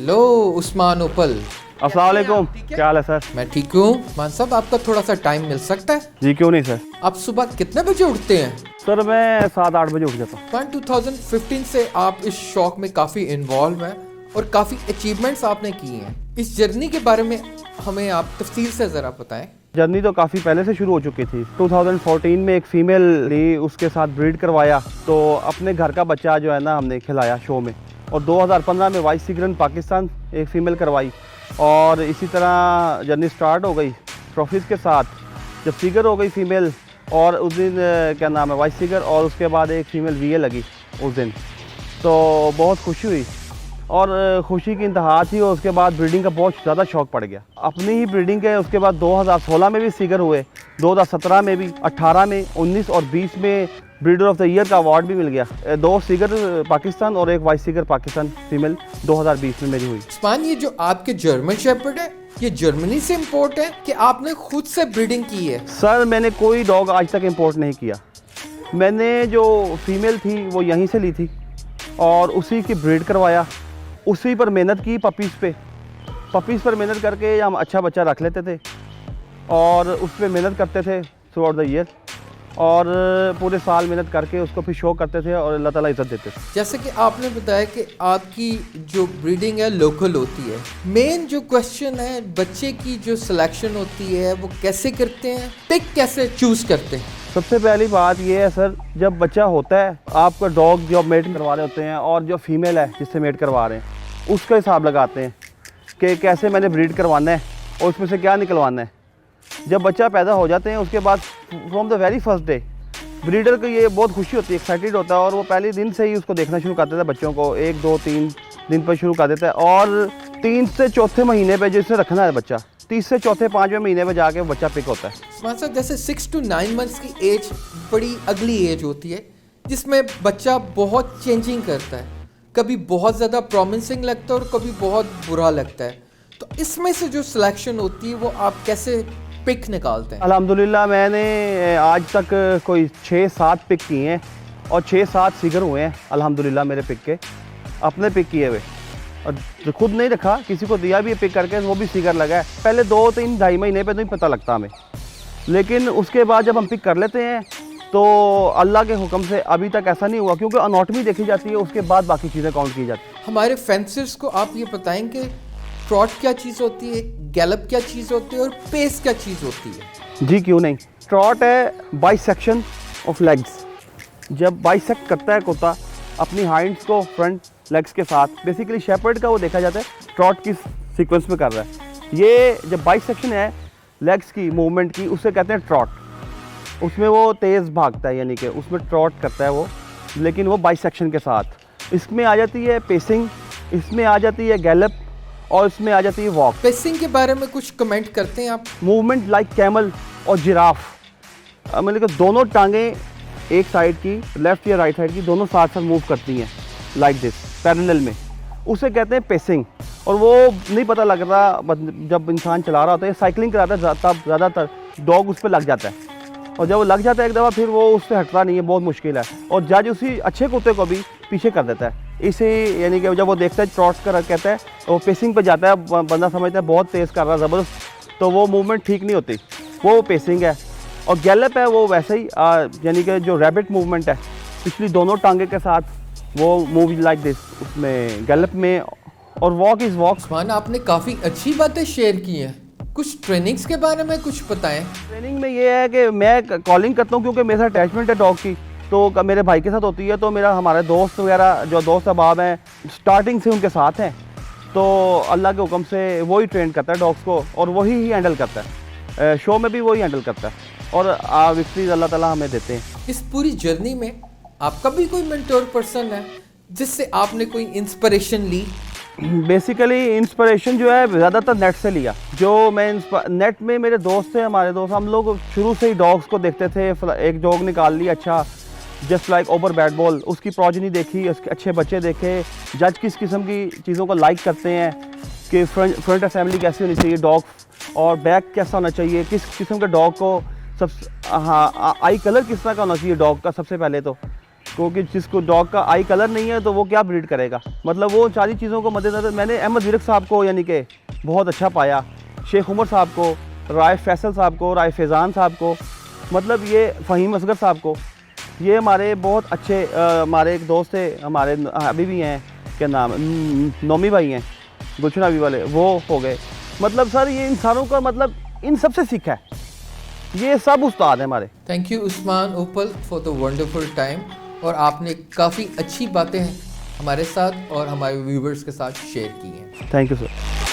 Hello Usman उपल। अस्सलाम वालेकुम, क्या हाल है सर? मैं ठीक हूँ। मान साहब, आपका थोड़ा सा टाइम मिल सकता है? जी क्यों नहीं सर। आप सुबह कितने बजे उठते हैं? सर मैं 7-8 बजे उठ जाता हूँ। सन 2015 से आप इस शौक में काफ़ी इन्वॉल्व हैं और काफ़ी अचीवमेंट्स आपने की हैं। इस जर्नी के बारे में हमें आप तफसील से ज़रा बताएं। जर्नी तो काफ़ी पहले से शुरू हो चुकी थी। 2014 में एक फ़ीमेल ली, उसके साथ ब्रीड करवाया तो अपने घर का बच्चा जो है ना हमने खिलाया शो में। और 2015 में वाइस सिगरन पाकिस्तान एक फ़ीमेल करवाई और इसी तरह जर्नी स्टार्ट हो गई ट्रॉफीज़ के साथ। जब फिगर हो गई फ़ीमेल और उस दिन क्या नाम है वाइस सिगर, और उसके बाद एक फ़ीमेल वीए लगी उस दिन, तो बहुत खुशी हुई और खुशी की इंतहा थी। और उसके बाद ब्रीडिंग का बहुत ज़्यादा शौक़ पड़ गया। अपनी ही ब्रीडिंग है। उसके बाद 2016 में भी सिगर हुए, 2017 में भी, 18 में, 19 और 20 में ब्रीडर ऑफ द ईयर का अवार्ड भी मिल गया। 2 सिगर पाकिस्तान और एक वाइस सिगर पाकिस्तान फीमेल 2020 में मेरी हुई। उस्मान, ये जो आपके जर्मन शेपर्ड है, ये जर्मनी से इम्पोर्ट है कि आपने खुद से ब्रीडिंग की है? सर मैंने कोई डॉग आज तक इम्पोर्ट नहीं किया। मैंने जो फीमेल थी वो यहीं से ली थी और उसी की ब्रीड करवाया, उसी पर मेहनत की। पपीज़ पर मेहनत करके हम अच्छा बच्चा रख लेते थे और उस पर मेहनत करते थे थ्रू आउट द ईयर, और पूरे साल मेहनत करके उसको फिर शो करते थे और अल्लाह ताला इज़्ज़त देते थे। जैसे कि आपने बताया कि आपकी जो ब्रीडिंग है लोकल होती है। मेन जो क्वेश्चन है, बच्चे की जो सिलेक्शन होती है वो कैसे करते हैं, पिक कैसे चूज़ करते हैं? सबसे पहली बात ये है सर, जब बच्चा होता है आपका डॉग जो मेट करवा रहे होते हैं और जो फीमेल है जिससे मेट करवा रहे हैं उसका हिसाब लगाते हैं कि कैसे मैंने ब्रीड करवाना है और उसमें से क्या निकलवाना है। जब बच्चा पैदा हो जाते हैं उसके बाद from the very first day breeder को ये बहुत खुशी होती है, एक्साइटेड होता है और वो पहले दिन से ही उसको देखना शुरू कर देता है। बच्चों को 1, 2, 3 दिन पर शुरू कर देता है और 3 से चौथे महीने पे जिससे रखना है बच्चा, 30 से चौथे 5वें महीने पे जाके बच्चा पिक होता है। सर जैसे 6 to 9 मंथ्स की एज बड़ी अगली एज होती है जिसमें बच्चा बहुत चेंजिंग करता है। कभी बहुत ज़्यादा प्रॉमिसिंग लगता है और कभी बहुत बुरा लगता है। तो इसमें से जो सिलेक्शन होती है वो आप कैसे पिक निकालते हैं? अल्हम्दुलिल्लाह मैंने आज तक कोई 6-7 पिक किए हैं और 6-7 सिगर हुए हैं अल्हम्दुलिल्लाह मेरे पिक के, अपने पिक किए हुए। और जो खुद नहीं रखा, किसी को दिया भी पिक करके, वो भी सिगर लगा है। पहले 2-3 ढाई महीने पे नहीं पता लगता हमें, लेकिन उसके बाद जब हम पिक कर लेते हैं तो अल्लाह के हुक्म से अभी तक ऐसा नहीं हुआ, क्योंकि अनॉटमी देखी जाती है, उसके बाद बाकी चीज़ें काउंट की जाती हैं। हमारे फेंसर्स को आप ये बताएंगे ट्रॉट क्या चीज़ होती है, गैलप क्या चीज़ होती है और पेस क्या चीज़ होती है? जी क्यों नहीं। ट्रॉट है बाइसेक्शन ऑफ लेग्स। जब बाइसेक्ट करता है कुत्ता अपनी हाइंड्स को फ्रंट लेग्स के साथ, बेसिकली शेपर्ड का वो देखा जाता है ट्रॉट किस सीक्वेंस में कर रहा है। ये जब बाइसेक्शन है लेग्स की मूवमेंट की, उसे कहते हैं ट्रॉट। उसमें वो तेज़ भागता है, यानी कि उसमें ट्रॉट करता है वो, लेकिन वो बाइसेक्शन के साथ। इसमें आ जाती है पेसिंग, इसमें आ जाती है गैलप और इसमें आ जाती है वॉक। पेसिंग के बारे में कुछ कमेंट करते हैं आप? मूवमेंट लाइक कैमल और जिराफ, मतलब कि दोनों टांगें एक साइड की, लेफ़्ट या राइट साइड की, दोनों साथ साथ मूव करती हैं लाइक दिस पैरेलल में, उसे कहते हैं पेसिंग। और वो नहीं पता लग रहा जब इंसान चला रहा होता है, साइकिलिंग कराता है तब ज़्यादातर डॉग उस पर लग जाता है, और जब वो लग जाता है एक दफ़ा फिर वो उससे हटता नहीं है, बहुत मुश्किल है। और जज उसी अच्छे कुत्ते को भी पीछे कर देता है। इसे यानी कि जब वो देखता है ट्रॉट कर कहता है, वो पेसिंग पे जाता है, बंदा समझता है बहुत तेज़ कर रहा है ज़बरदस्त, तो वो मूवमेंट ठीक नहीं होती, वो पेसिंग है। और गैलप है वो वैसे ही, यानी कि जो रैबिट मूवमेंट है पिछली दोनों टांगे के साथ, वो मूव लाइक दिस उसमें गैलप में। और वॉक इज़ वॉक। उस्मान, आपने काफ़ी अच्छी बातें शेयर की हैं। कुछ ट्रेनिंग्स के बारे में कुछ बताएं। ट्रेनिंग में ये है कि मैं कॉलिंग करता हूँ, क्योंकि मेरे साथ अटैचमेंट है डॉग की, तो मेरे भाई के साथ होती है। तो मेरा हमारे दोस्त वगैरह जो दोस्त अहबाब हैं स्टार्टिंग से उनके साथ हैं, तो अल्लाह के हुक्म से वही ट्रेन करता है डॉग्स को और वही ही हैंडल करता है। शो में भी वही हैंडल करता है और विक्ट्रीज अल्लाह ताला हमें देते हैं। इस पूरी जर्नी में आपका भी कोई मेंटोर पर्सन है जिससे आपने कोई इंस्पिरेशन ली? बेसिकली इंस्पिरेशन जो है ज़्यादातर नेट से लिया। जो मैं नेट में मेरे दोस्त थे, हमारे दोस्त, हम लोग शुरू से ही डॉग्स को देखते थे। एक डॉग निकाल लिया अच्छा, just like over bat ball, उसकी प्रोजनी देखी, उसके अच्छे बच्चे देखे, जज किस किस्म की चीज़ों को लाइक करते हैं कि फ्रंट असेंबली कैसी होनी चाहिए डॉग, और बैक कैसा होना चाहिए, किस किस्म के डॉग को, सब हाँ आई कलर किस तरह का होना चाहिए डॉग का सबसे पहले क्योंकि जिसको डॉग का आई कलर नहीं है तो वो क्या ब्रीड करेगा। मतलब वो सारी चीज़ों को मद्देनज़र मैंने अहमद ज़ीरक साहब को यानी कि बहुत अच्छा पाया, शेख उमर साहब को, राय फैसल साहब को, राय फैज़ान साहब को, मतलब ये फ़हीम असगर साहब को, ये हमारे बहुत अच्छे हमारे एक दोस्त थे हमारे अभी भी हैं, क्या नाम नोमी भाई हैं गुलशन अभी वाले, वो हो गए। मतलब सर ये इंसानों का मतलब इन सबसे सीखा है, ये सब उस्ताद हैं हमारे। Thank you Usman Opal for the wonderful time, और आपने काफ़ी अच्छी बातें हमारे साथ और हमारे व्यूवर्स के साथ शेयर की हैं। Thank you sir.